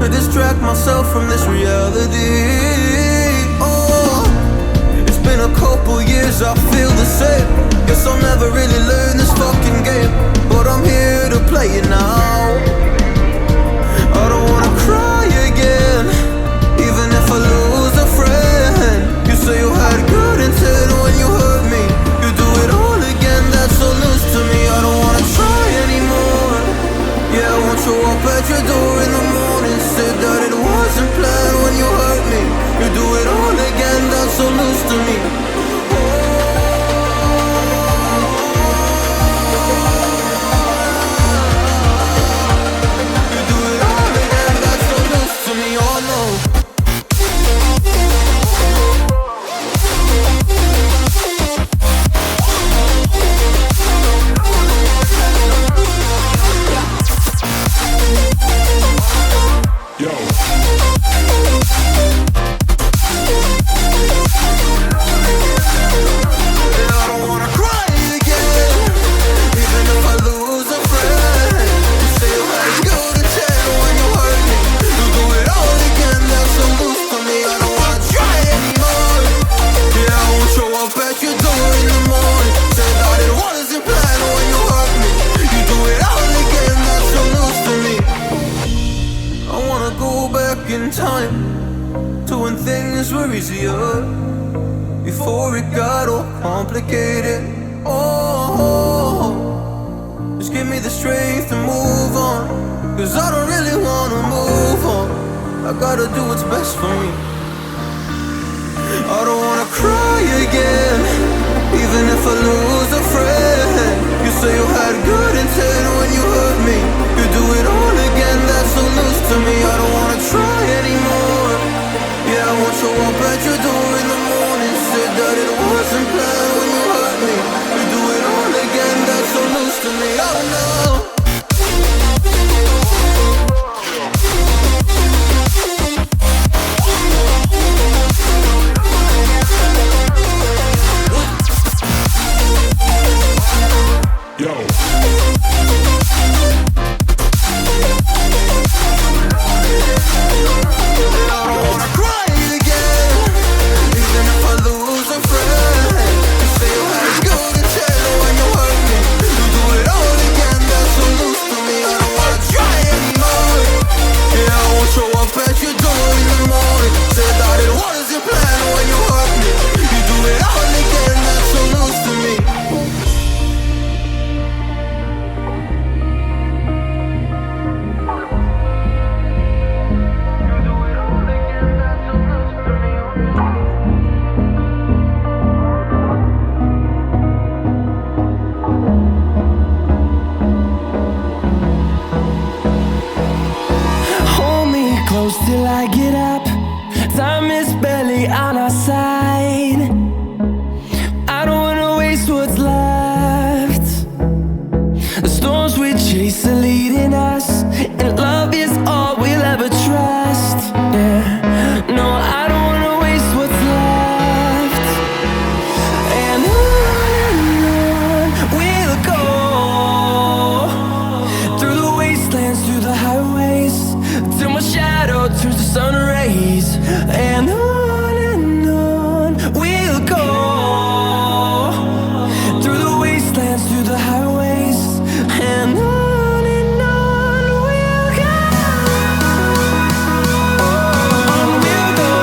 distract myself from this reality. Oh, it's been a couple years, I feel the same. Guess I'll never really learn this fucking game, but I'm here to play it now. I don't wanna cry again, even if I lose a friend. You say you had good intent when you hurt me. You do it all again, that's so loose to me. I don't wanna try anymore. Yeah, I won't show up at your door in the morning. Said that it wasn't planned when you hurt me. You do it all again, that's so loose to me. You do it all again, that's so loose to me, oh no. Before it got all complicated. Oh, just give me the strength to move on, 'cause I don't really wanna move on. I gotta do what's best for me. I don't wanna cry again, even if I lose a friend. You say you had good intent when you hurt me. You do it all again, that's so loose to me. I don't wanna try anymore. Yeah, I won't show up at your door in the morning. Said that it wasn't planned when you hurt me. You do it all again, that's so loose to me. I don't know. Till I get up, time is barely on our side. I don't wanna waste what's left. The storms we chase are leading us, and love is all we'll ever trust. Yeah, no, I don't wanna waste what's left. And on we'll go, through the wastelands, through the highways, till my shadow turns to sun rays. And on we'll go, through the wastelands, through the highways. And on we'll go, on we'll go.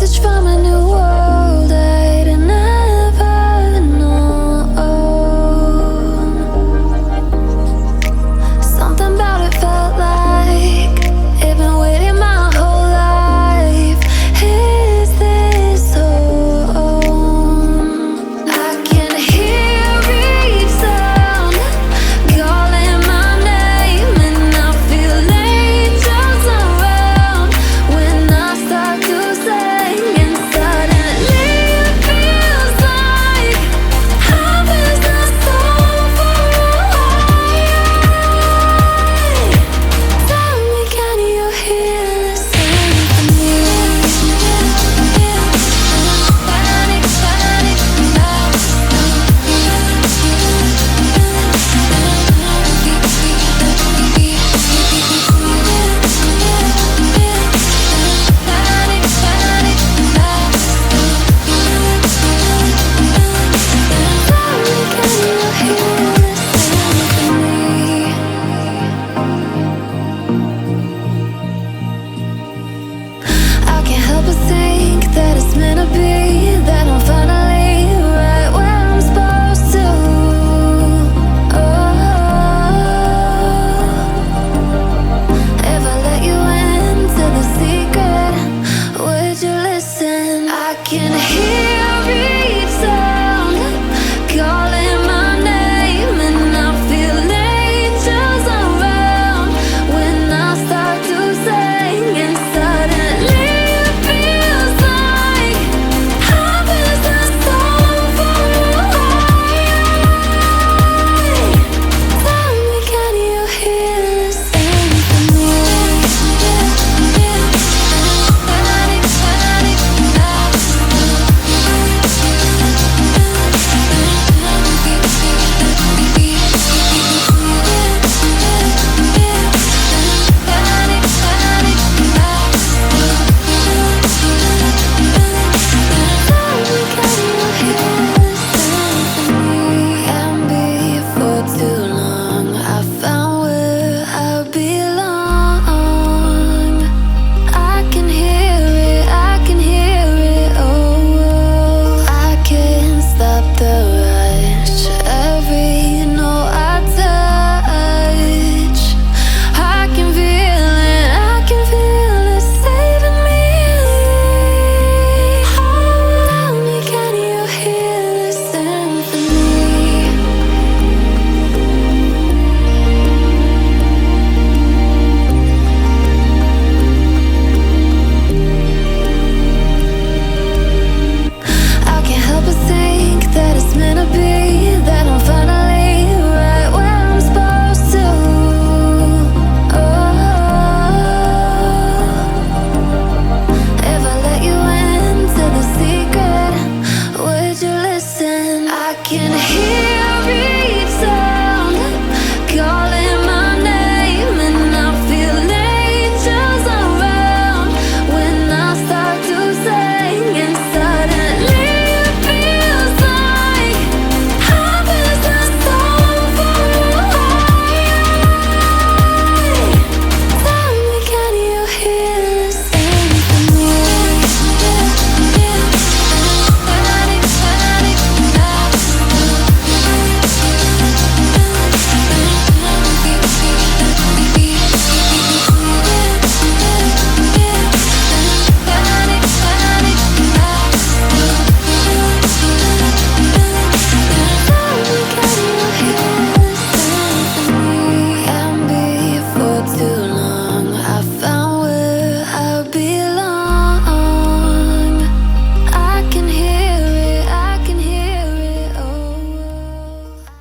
message from a new